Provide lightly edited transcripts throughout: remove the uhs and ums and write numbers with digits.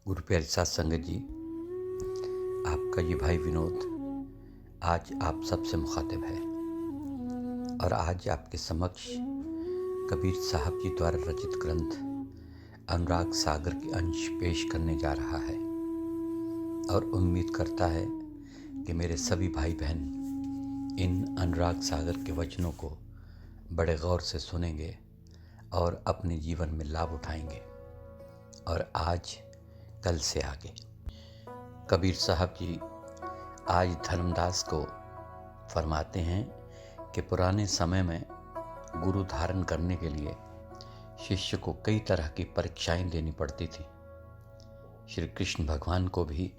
गुरु प्यारे साथ संगत जी, आपका ये भाई विनोद आज आप सबसे मुखातिब है और आज आपके समक्ष कबीर साहब जी द्वारा रचित ग्रंथ अनुराग सागर के अंश पेश करने जा रहा है और उम्मीद करता है कि मेरे सभी भाई बहन इन अनुराग सागर के वचनों को बड़े गौर से सुनेंगे और अपने जीवन में लाभ उठाएंगे। और आज कल से आगे कबीर साहब जी आज धर्मदास को फरमाते हैं कि पुराने समय में गुरु धारण करने के लिए शिष्य को कई तरह की परीक्षाएं देनी पड़ती थी। श्री कृष्ण भगवान को भी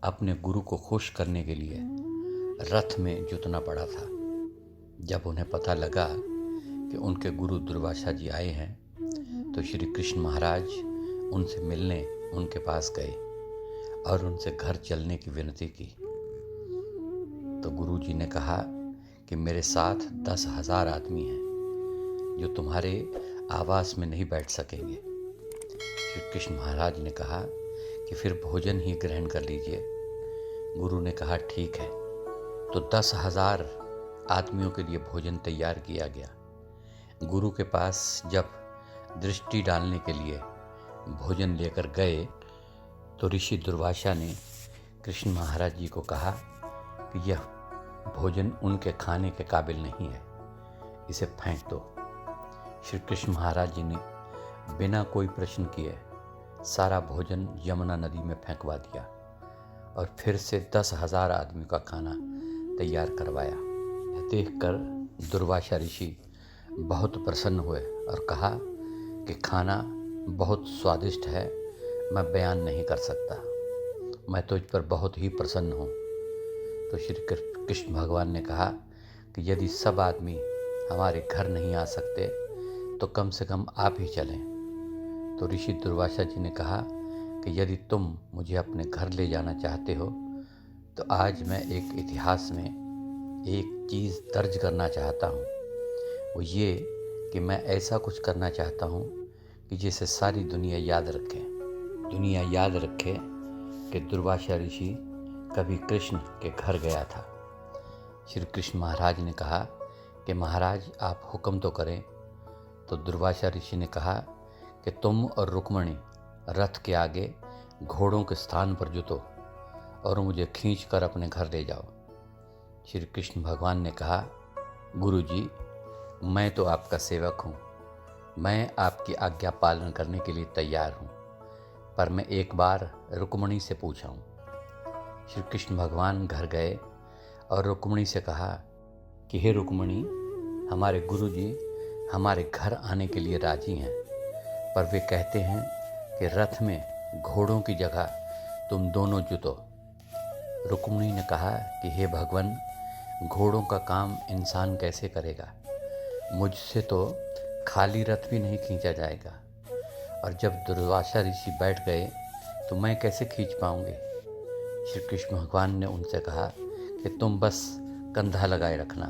अपने गुरु को खुश करने के लिए रथ में जुतना पड़ा था। जब उन्हें पता लगा कि उनके गुरु दुर्वासा जी आए हैं तो श्री कृष्ण महाराज उनसे मिलने उनके पास गए और उनसे घर चलने की विनती की। तो गुरु जी ने कहा कि मेरे साथ 10,000 आदमी हैं जो तुम्हारे आवास में नहीं बैठ सकेंगे। श्री कृष्ण महाराज ने कहा कि फिर भोजन ही ग्रहण कर लीजिए। गुरु ने कहा ठीक है। तो 10,000 आदमियों के लिए भोजन तैयार किया गया। गुरु के पास जब दृष्टि डालने के लिए भोजन लेकर गए तो ऋषि दुर्वासा ने कृष्ण महाराज जी को कहा कि यह भोजन उनके खाने के काबिल नहीं है, इसे फेंक दो। श्री कृष्ण महाराज जी ने बिना कोई प्रश्न किए सारा भोजन यमुना नदी में फेंकवा दिया और फिर से 10,000 आदमी का खाना तैयार करवाया। यह देखकर दुर्वासा ऋषि बहुत प्रसन्न हुए और कहा कि खाना बहुत स्वादिष्ट है, मैं बयान नहीं कर सकता, मैं तुझ पर बहुत ही प्रसन्न हूँ। तो श्री कृष्ण भगवान ने कहा कि यदि सब आदमी हमारे घर नहीं आ सकते तो कम से कम आप ही चलें। तो ऋषि दुर्वासा जी ने कहा कि यदि तुम मुझे अपने घर ले जाना चाहते हो तो आज मैं एक इतिहास में एक चीज़ दर्ज करना चाहता हूँ। वो ये कि मैं ऐसा कुछ करना चाहता हूँ कि जिसे सारी दुनिया याद रखे। दुनिया याद रखे कि दुर्वासा ऋषि कभी कृष्ण के घर गया था। श्री कृष्ण महाराज ने कहा कि महाराज आप हुक्म तो करें। तो दुर्वासा ऋषि ने कहा कि तुम और रुक्मणी रथ के आगे घोड़ों के स्थान पर जुतो और मुझे खींच कर अपने घर ले जाओ। श्री कृष्ण भगवान ने कहा गुरुजी, मैं तो आपका सेवक हूँ, मैं आपकी आज्ञा पालन करने के लिए तैयार हूँ, पर मैं एक बार रुक्मणी से पूछा हूँ। श्री कृष्ण भगवान घर गए और रुक्मणी से कहा कि हे रुक्मणी, हमारे गुरुजी हमारे घर आने के लिए राजी हैं, पर वे कहते हैं कि रथ में घोड़ों की जगह तुम दोनों जुतो। रुक्मणी ने कहा कि हे भगवान, घोड़ों का काम इंसान कैसे करेगा? मुझसे तो खाली रथ भी नहीं खींचा जाएगा, और जब दुर्वासा ऋषि बैठ गए तो मैं कैसे खींच पाऊंगी? श्री कृष्ण भगवान ने उनसे कहा कि तुम बस कंधा लगाए रखना,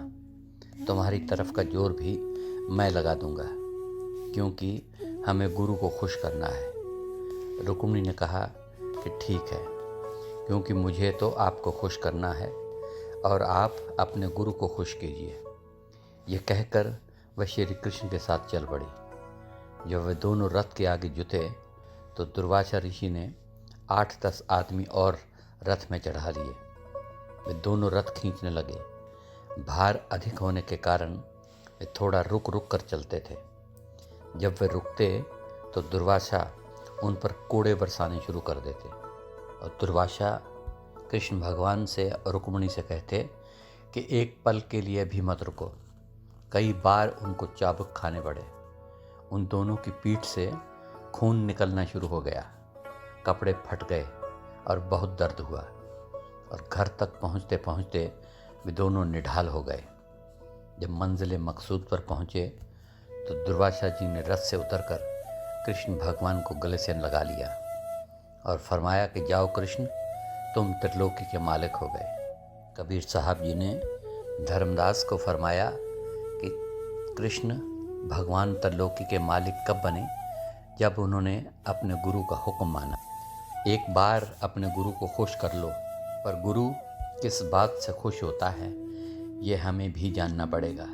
तुम्हारी तरफ का जोर भी मैं लगा दूंगा, क्योंकि हमें गुरु को खुश करना है। रुक्मिणी ने कहा कि ठीक है, क्योंकि मुझे तो आपको खुश करना है और आप अपने गुरु को खुश कीजिए। ये कहकर वह श्री कृष्ण के साथ चल पड़ी। जब वे दोनों रथ के आगे जुटे तो दुर्वासा ऋषि ने 8-10 आदमी और रथ में चढ़ा लिए। वे दोनों रथ खींचने लगे। भार अधिक होने के कारण वे थोड़ा रुक रुक कर चलते थे। जब वे रुकते तो दुर्वासा उन पर कोड़े बरसाने शुरू कर देते और दुर्वासा कृष्ण भगवान से और रुक्मिणी से कहते कि एक पल के लिए भी मत रुको। कई बार उनको चाबुक खाने पड़े। उन दोनों की पीठ से खून निकलना शुरू हो गया, कपड़े फट गए और बहुत दर्द हुआ, और घर तक पहुँचते पहुँचते वे दोनों निढाल हो गए। जब मंजिल मकसूद पर पहुँचे तो दुर्वासा जी ने रथ से उतरकर कृष्ण भगवान को गले से लगा लिया और फरमाया कि जाओ कृष्ण, तुम त्रिलोकी के मालिक हो गए। कबीर साहब जी ने धर्मदास को फरमाया कि कृष्ण भगवान त्रिलोकी के मालिक कब बने? जब उन्होंने अपने गुरु का हुक्म माना। एक बार अपने गुरु को खुश कर लो, पर गुरु किस बात से खुश होता है ये हमें भी जानना पड़ेगा।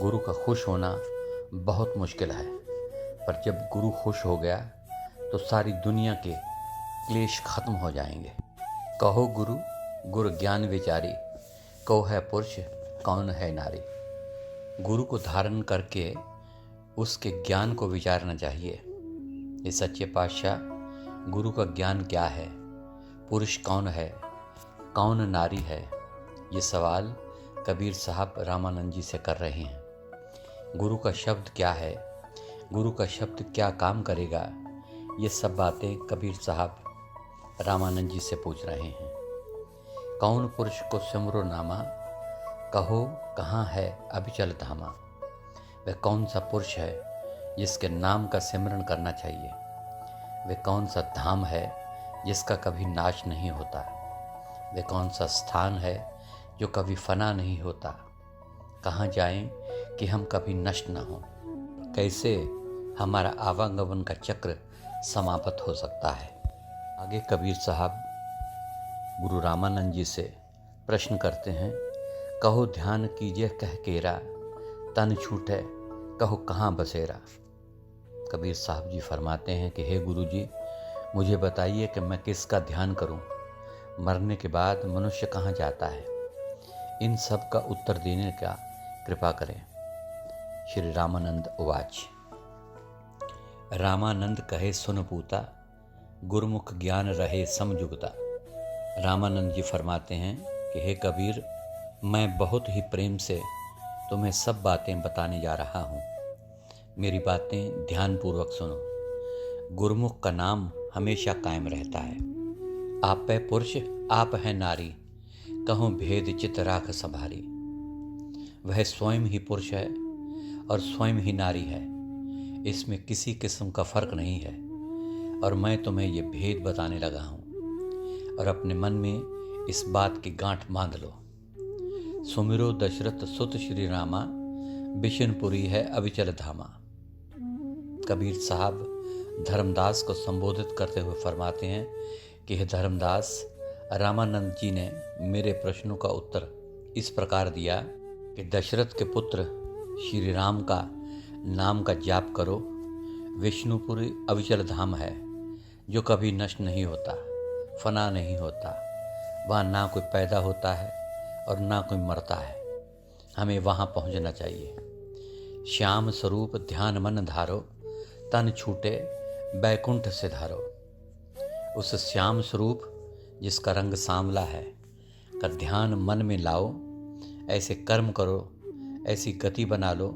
गुरु का खुश होना बहुत मुश्किल है, पर जब गुरु खुश हो गया तो सारी दुनिया के क्लेश खत्म हो जाएंगे। कहो गुरु गुरु ज्ञान विचारी, कहो है पुरुष कौन है नारी। गुरु को धारण करके उसके ज्ञान को विचारना चाहिए। ये सच्चे पातशाह गुरु का ज्ञान क्या है, पुरुष कौन है, कौन नारी है, ये सवाल कबीर साहब रामानंद जी से कर रहे हैं। गुरु का शब्द क्या है, गुरु का शब्द क्या काम करेगा, ये सब बातें कबीर साहब रामानंद जी से पूछ रहे हैं। कौन पुरुष को सिमरो नामा, कहो कहाँ है अभिचल धामा। वह कौन सा पुरुष है जिसके नाम का सिमरन करना चाहिए। वह कौन सा धाम है जिसका कभी नाश नहीं होता। वह कौन सा स्थान है जो कभी फना नहीं होता। कहाँ जाएं कि हम कभी नष्ट न हों। कैसे हमारा आवागमन का चक्र समाप्त हो सकता है। आगे कबीर साहब गुरु रामानंद जी से प्रश्न करते हैं। कहो ध्यान कीजिए कह केरा, तन छूटे कहो कहाँ बसेरा। कबीर साहब जी फरमाते हैं कि हे गुरु जी, मुझे बताइए कि मैं किसका ध्यान करूं, मरने के बाद मनुष्य कहाँ जाता है। इन सब का उत्तर देने का कृपा करें। श्री रामानंद उवाच। रामानंद कहे सुन पूता, गुरुमुख ज्ञान रहे समजुगता। रामानंद जी फरमाते हैं कि हे कबीर, मैं बहुत ही प्रेम से तुम्हें सब बातें बताने जा रहा हूँ। मेरी बातें ध्यानपूर्वक सुनो। गुरुमुख का नाम हमेशा कायम रहता है। आप है पुरुष आप है नारी, कहो भेद चित राख संभारी। वह स्वयं ही पुरुष है और स्वयं ही नारी है, इसमें किसी किस्म का फर्क नहीं है। और मैं तुम्हें ये भेद बताने लगा हूँ, और अपने मन में इस बात की गांठ बांध लो। सुमिरो दशरथ सुत श्री रामा, बिशनपुरी है अविचल धामा। कबीर साहब धर्मदास को संबोधित करते हुए फरमाते हैं कि हे धर्मदास, रामानंद जी ने मेरे प्रश्नों का उत्तर इस प्रकार दिया कि दशरथ के पुत्र श्री राम का नाम का जाप करो। विष्णुपुरी अविचल धाम है जो कभी नष्ट नहीं होता, फना नहीं होता। वहाँ ना कोई पैदा होता है और ना कोई मरता है। हमें वहाँ पहुँचना चाहिए। श्याम स्वरूप ध्यान मन धारो, तन छूटे बैकुंठ से धारो। उस श्याम स्वरूप जिसका रंग सांवला है का ध्यान मन में लाओ। ऐसे कर्म करो, ऐसी गति बना लो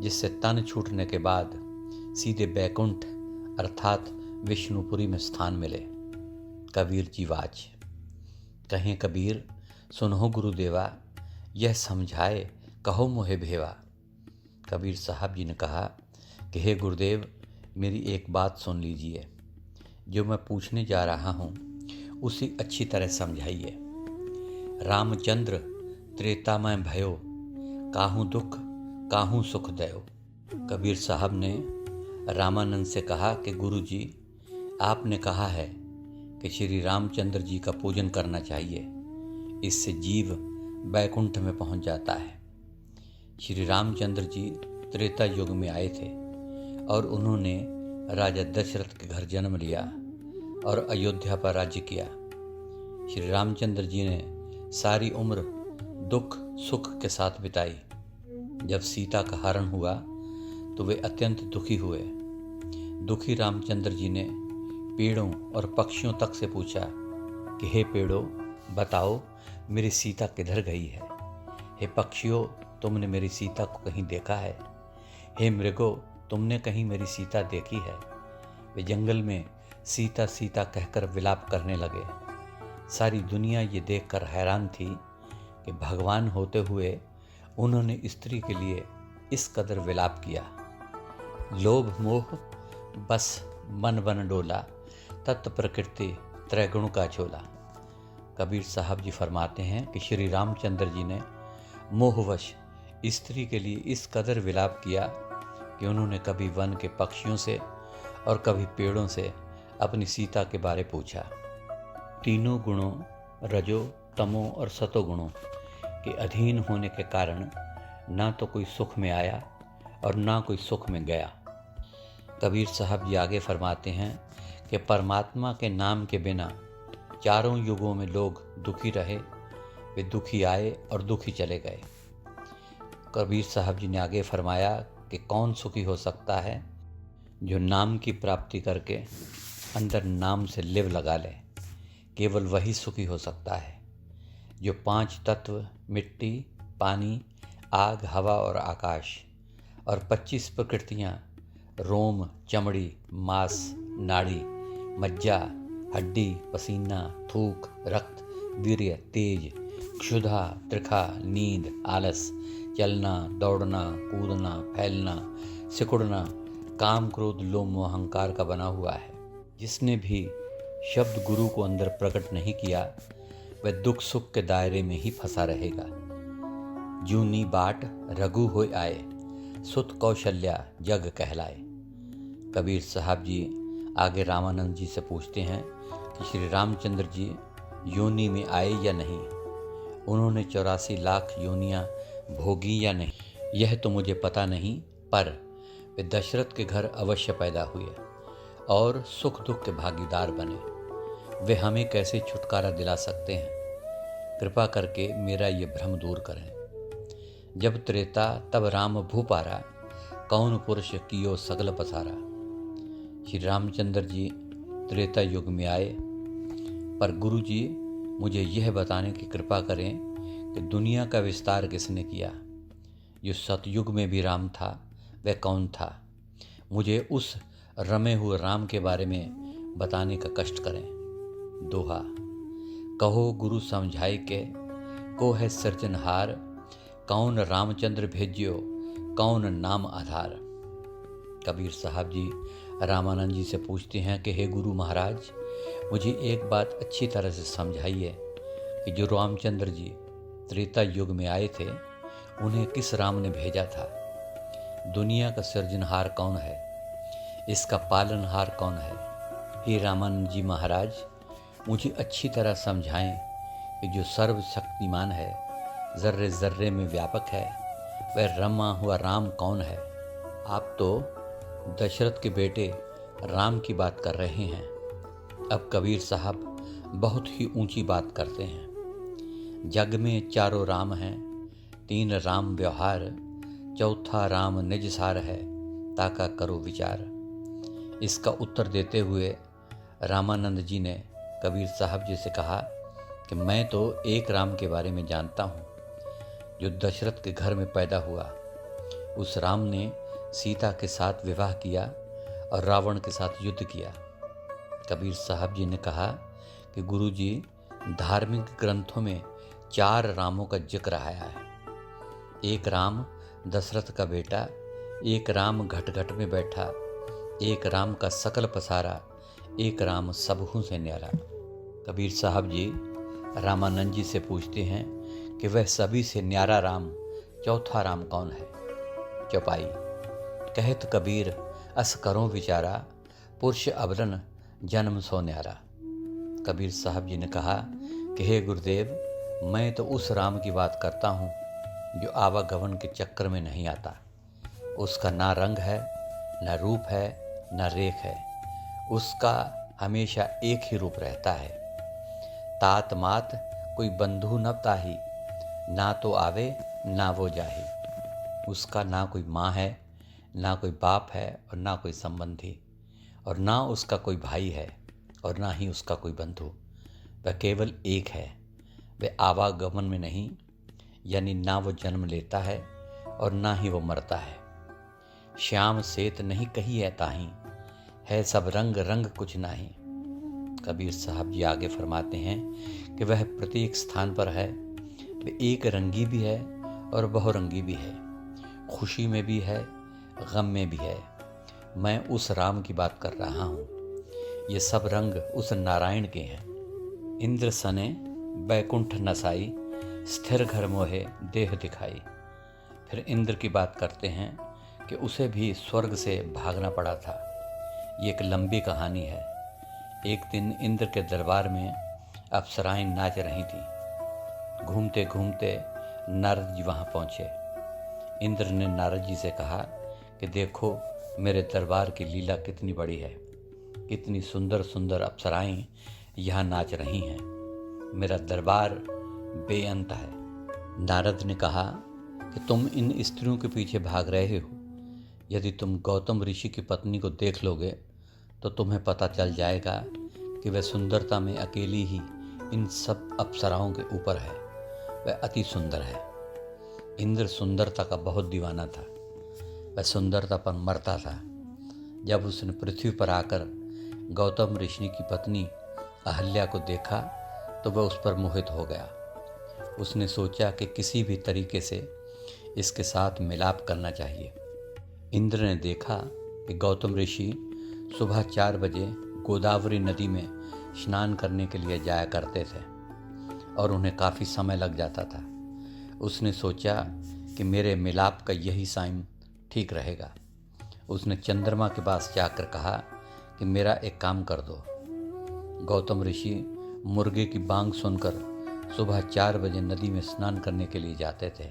जिससे तन छूटने के बाद सीधे बैकुंठ अर्थात विष्णुपुरी में स्थान मिले। कबीर जी वाच। कहें कबीर सुनो गुरुदेवा, यह समझाए कहो मोहे भेवा। कबीर साहब जी ने कहा कि हे गुरुदेव, मेरी एक बात सुन लीजिए। जो मैं पूछने जा रहा हूँ उसे अच्छी तरह समझाइए। रामचंद्र त्रेतामय भयो, काहू दुख काहू सुख दयो। कबीर साहब ने रामानंद से कहा कि गुरु जी, आपने कहा है कि श्री रामचंद्र जी का पूजन करना चाहिए, इससे जीव बैकुंठ में पहुंच जाता है। श्री रामचंद्र जी त्रेता युग में आए थे और उन्होंने राजा दशरथ के घर जन्म लिया और अयोध्या पर राज्य किया। श्री रामचंद्र जी ने सारी उम्र दुख सुख के साथ बिताई। जब सीता का हरण हुआ तो वे अत्यंत दुखी हुए। दुखी रामचंद्र जी ने पेड़ों और पक्षियों तक से पूछा कि हे पेड़ों, बताओ मेरी सीता किधर गई है। हे पक्षियों, तुमने मेरी सीता को कहीं देखा है। हे मृगो, तुमने कहीं मेरी सीता देखी है। वे जंगल में सीता सीता कहकर विलाप करने लगे। सारी दुनिया ये देखकर हैरान थी कि भगवान होते हुए उन्होंने स्त्री के लिए इस कदर विलाप किया। लोभ मोह बस मन बन डोला, तत्व प्रकृति त्रैगुण का झोला। कबीर साहब जी फरमाते हैं कि श्री रामचंद्र जी ने मोहवश स्त्री के लिए इस कदर विलाप किया कि उन्होंने कभी वन के पक्षियों से और कभी पेड़ों से अपनी सीता के बारे पूछा। तीनों गुणों रजो, तमो और सतो गुणों के अधीन होने के कारण ना तो कोई सुख में आया और ना कोई सुख में गया। कबीर साहब जी आगे फरमाते हैं कि परमात्मा के नाम के बिना चारों युगों में लोग दुखी रहे, वे दुखी आए और दुखी चले गए। कबीर साहब जी ने आगे फरमाया कि कौन सुखी हो सकता है, जो नाम की प्राप्ति करके अंदर नाम से लिव लगा ले। केवल वही सुखी हो सकता है जो 5 तत्व मिट्टी, पानी, आग, हवा और आकाश और 25 प्रकृतियाँ रोम, चमड़ी, मांस, नाड़ी, मज्जा, हड्डी, पसीना, थूक, रक्त, वीर्य, तेज, क्षुधा, त्रिखा, नींद, आलस, चलना, दौड़ना, कूदना, फैलना, सिकुड़ना, काम, क्रोध, लोभ, मोह, अहंकार का बना हुआ है। जिसने भी शब्द गुरु को अंदर प्रकट नहीं किया वह दुख सुख के दायरे में ही फंसा रहेगा। जूनी बाट रघु होय आए, सुत कौशल्या जग कहलाए। कबीर साहब जी आगे रामानंद जी से पूछते हैं कि श्री रामचंद्र जी योनि में आए या नहीं, उन्होंने 84 लाख योनियाँ भोगी या नहीं, यह तो मुझे पता नहीं, पर वे दशरथ के घर अवश्य पैदा हुए और सुख दुख के भागीदार बने। वे हमें कैसे छुटकारा दिला सकते हैं? कृपा करके मेरा ये भ्रम दूर करें। जब त्रेता तब राम भूपारा, कौन पुरुष कियो सगल पसारा। श्री रामचंद्र जी त्रेता युग में आए, पर गुरु जी मुझे यह बताने की कृपा करें कि दुनिया का विस्तार किसने किया। जो सतयुग में भी राम था वह कौन था? मुझे उस रमे हुए राम के बारे में बताने का कष्ट करें। दोहा, कहो गुरु समझाई के, को है सृजनहार, कौन रामचंद्र भेजियो, कौन नाम आधार। कबीर साहब जी रामानंद जी से पूछते हैं कि हे गुरु महाराज, मुझे एक बात अच्छी तरह से समझाइए कि जो रामचंद्र जी त्रेता युग में आए थे उन्हें किस राम ने भेजा था? दुनिया का सृजनहार कौन है? इसका पालनहार कौन है? हे रामानंद जी महाराज, मुझे अच्छी तरह समझाएं कि जो सर्वशक्तिमान है, जर्रे जर्रे में व्यापक है, वह रमा हुआ राम कौन है? आप तो दशरथ के बेटे राम की बात कर रहे हैं। अब कबीर साहब बहुत ही ऊंची बात करते हैं। जग में चारों राम हैं, 3 राम व्यवहार, चौथा राम निज सार है, ताका करो विचार। इसका उत्तर देते हुए रामानंद जी ने कबीर साहब जी से कहा कि मैं तो एक राम के बारे में जानता हूँ जो दशरथ के घर में पैदा हुआ। उस राम ने सीता के साथ विवाह किया और रावण के साथ युद्ध किया। कबीर साहब जी ने कहा कि गुरु जी, धार्मिक ग्रंथों में 4 रामों का जिक्र आया है। एक राम दशरथ का बेटा, एक राम घट घट में बैठा, एक राम का सकल पसारा, एक राम सबहू से न्यारा। कबीर साहब जी रामानंद जी से पूछते हैं कि वह सभी से न्यारा राम, चौथा राम कौन है? चौपाई, कहत कबीर अस करो विचारा, पुरुष अबरन जन्म सो न्यारा। कबीर साहब जी ने कहा कि हे गुरुदेव, मैं तो उस राम की बात करता हूँ जो आवागमन के चक्कर में नहीं आता। उसका ना रंग है, ना रूप है, ना रेख है। उसका हमेशा एक ही रूप रहता है। तात मात कोई बंधु न ताही, ना तो आवे ना वो जाही। उसका ना कोई माँ है, ना कोई बाप है और ना कोई संबंधी, और ना उसका कोई भाई है और ना ही उसका कोई बंधु। वह केवल एक है। वह आवागमन में नहीं, यानी ना वो जन्म लेता है और ना ही वो मरता है। श्याम सेत नहीं कही है ताही, है सब रंग रंग कुछ नाही। कबीर साहब जी आगे फरमाते हैं कि वह प्रत्येक स्थान पर है। वह एक रंगी भी है और बहुरंगी भी है, खुशी में भी है, गम में भी है। मैं उस राम की बात कर रहा हूँ। ये सब रंग उस नारायण के हैं। इंद्र सने बैकुंठ नसाई, स्थिर घर मोहे देह दिखाई। फिर इंद्र की बात करते हैं कि उसे भी स्वर्ग से भागना पड़ा था। ये एक लंबी कहानी है। एक दिन इंद्र के दरबार में अप्सराएं नाच रही थीं। घूमते घूमते नारद जी वहाँ पहुँचे। इंद्र ने नारद जी से कहा कि देखो मेरे दरबार की लीला कितनी बड़ी है, कितनी सुंदर सुंदर अप्सराएं यहाँ नाच रही हैं। मेरा दरबार बेअंत है। नारद ने कहा कि तुम इन स्त्रियों के पीछे भाग रहे हो। यदि तुम गौतम ऋषि की पत्नी को देख लोगे तो तुम्हें पता चल जाएगा कि वह सुंदरता में अकेली ही इन सब अप्सराओं के ऊपर है। वह अति सुंदर है। इंद्र सुंदरता का बहुत दीवाना था। वह सुंदरता पर मरता था। जब उसने पृथ्वी पर आकर गौतम ऋषि की पत्नी अहल्या को देखा तो वह उस पर मोहित हो गया। उसने सोचा कि किसी भी तरीके से इसके साथ मिलाप करना चाहिए। इंद्र ने देखा कि गौतम ऋषि सुबह 4 बजे गोदावरी नदी में स्नान करने के लिए जाया करते थे और उन्हें काफ़ी समय लग जाता था। उसने सोचा कि मेरे मिलाप का यही टाइम ठीक रहेगा। उसने चंद्रमा के पास जाकर कहा कि मेरा एक काम कर दो। गौतम ऋषि मुर्गे की बांग सुनकर सुबह 4 बजे नदी में स्नान करने के लिए जाते थे।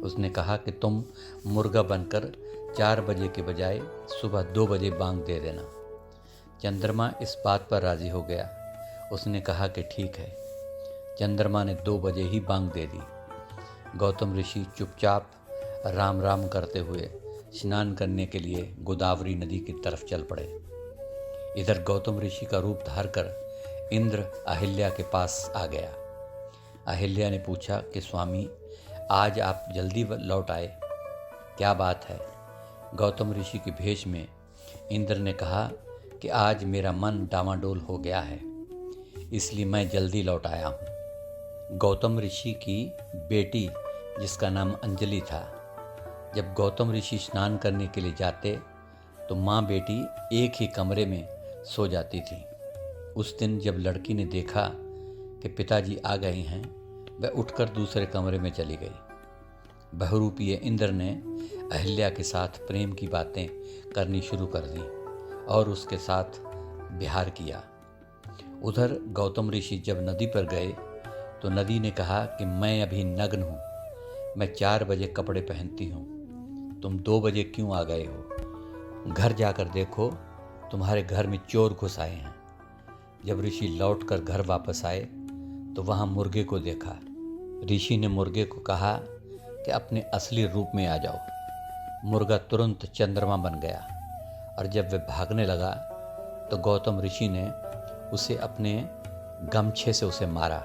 उसने कहा कि तुम मुर्गा बनकर 4 बजे के बजाय सुबह 2 बजे बांग दे देना। चंद्रमा इस बात पर राजी हो गया। उसने कहा कि ठीक है। चंद्रमा ने 2 बजे ही बांग दे दी। गौतम ऋषि चुपचाप राम राम करते हुए स्नान करने के लिए गोदावरी नदी की तरफ चल पड़े। इधर गौतम ऋषि का रूप धार कर इंद्र अहिल्या के पास आ गया। अहिल्या ने पूछा कि स्वामी, आज आप जल्दी लौट आए, क्या बात है? गौतम ऋषि के भेष में इंद्र ने कहा कि आज मेरा मन डामाडोल हो गया है, इसलिए मैं जल्दी लौट आया हूँ। गौतम ऋषि की बेटी, जिसका नाम अंजलि था, जब गौतम ऋषि स्नान करने के लिए जाते तो माँ बेटी एक ही कमरे में सो जाती थी। उस दिन जब लड़की ने देखा कि पिताजी आ गए हैं, वह उठकर दूसरे कमरे में चली गई। बहुरूपीय इंद्र ने अहिल्या के साथ प्रेम की बातें करनी शुरू कर दी और उसके साथ विहार किया। उधर गौतम ऋषि जब नदी पर गए तो नदी ने कहा कि मैं अभी नग्न हूँ, मैं 4 बजे कपड़े पहनती हूँ, तुम 2 बजे क्यों आ गए हो? घर जाकर देखो, तुम्हारे घर में चोर घुस आए हैं। जब ऋषि लौटकर घर वापस आए तो वहाँ मुर्गे को देखा। ऋषि ने मुर्गे को कहा कि अपने असली रूप में आ जाओ। मुर्गा तुरंत चंद्रमा बन गया और जब वह भागने लगा तो गौतम ऋषि ने उसे अपने गमछे से उसे मारा।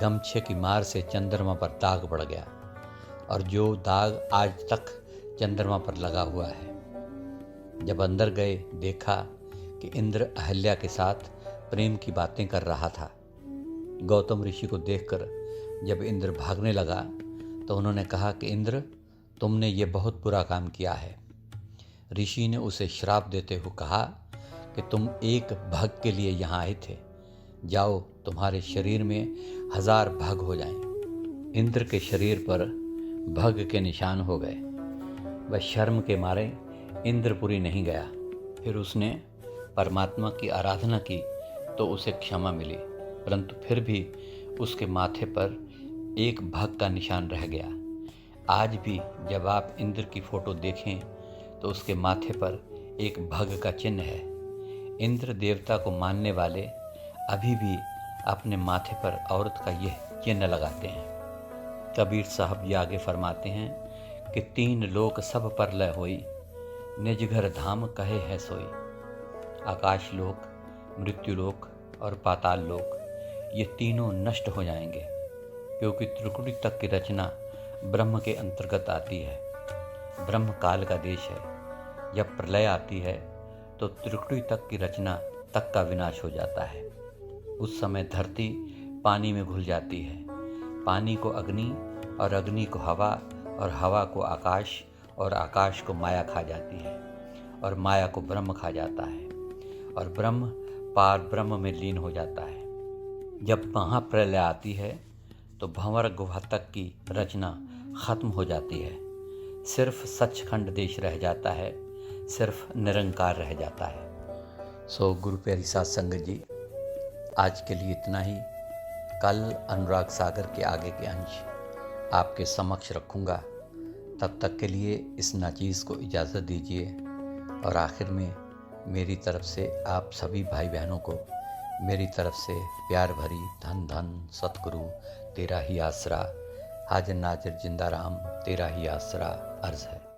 गमछे की मार से चंद्रमा पर दाग पड़ गया और जो दाग आज तक चंद्रमा पर लगा हुआ है। जब अंदर गए देखा कि इंद्र अहिल्या के साथ प्रेम की बातें कर रहा था। गौतम ऋषि को देखकर जब इंद्र भागने लगा तो उन्होंने कहा कि इंद्र, तुमने ये बहुत बुरा काम किया है। ऋषि ने उसे श्राप देते हुए कहा कि तुम एक भग के लिए यहाँ आए थे, जाओ, तुम्हारे शरीर में 1000 भग हो जाएं। इंद्र के शरीर पर भग के निशान हो गए। वह शर्म के मारे इंद्रपुरी नहीं गया। फिर उसने परमात्मा की आराधना की तो उसे क्षमा मिली, परंतु फिर भी उसके माथे पर एक भग का निशान रह गया। आज भी जब आप इंद्र की फोटो देखें तो उसके माथे पर एक भग का चिन्ह है। इंद्र देवता को मानने वाले अभी भी अपने माथे पर औरत का यह चिन्ह लगाते हैं। कबीर साहब ये आगे फरमाते हैं कि 3 लोक सब पर लय होई, निज घर धाम कहे है सोई। आकाश लोक, मृत्यु लोक और पाताल लोक, ये तीनों नष्ट हो जाएंगे, क्योंकि त्रिकुटी तक की रचना ब्रह्म के अंतर्गत आती है। ब्रह्म काल का देश है। जब प्रलय आती है तो त्रिकुटी तक की रचना तक का विनाश हो जाता है। उस समय धरती पानी में घुल जाती है, पानी को अग्नि और अग्नि को हवा और हवा को आकाश और आकाश को माया खा जाती है और माया को ब्रह्म खा जाता है और ब्रह्म पार ब्रह्म में लीन हो जाता है। जब महाप्रलय आती है तो भंवर गुहा तक की रचना खत्म हो जाती है। सिर्फ सचखंड देश रह जाता है, सिर्फ निरंकार रह जाता है। गुरु प्यारी साध संगत जी, आज के लिए इतना ही। कल अनुराग सागर के आगे के अंश आपके समक्ष रखूँगा। तब तक के लिए इस नाचीज़ को इजाज़त दीजिए। और आखिर में मेरी तरफ से आप सभी भाई बहनों को मेरी तरफ से प्यार भरी धन धन सतगुरु तेरा ही आसरा, हाजिर नाजिर जिंदा राम तेरा ही आसरा अर्ज़ है।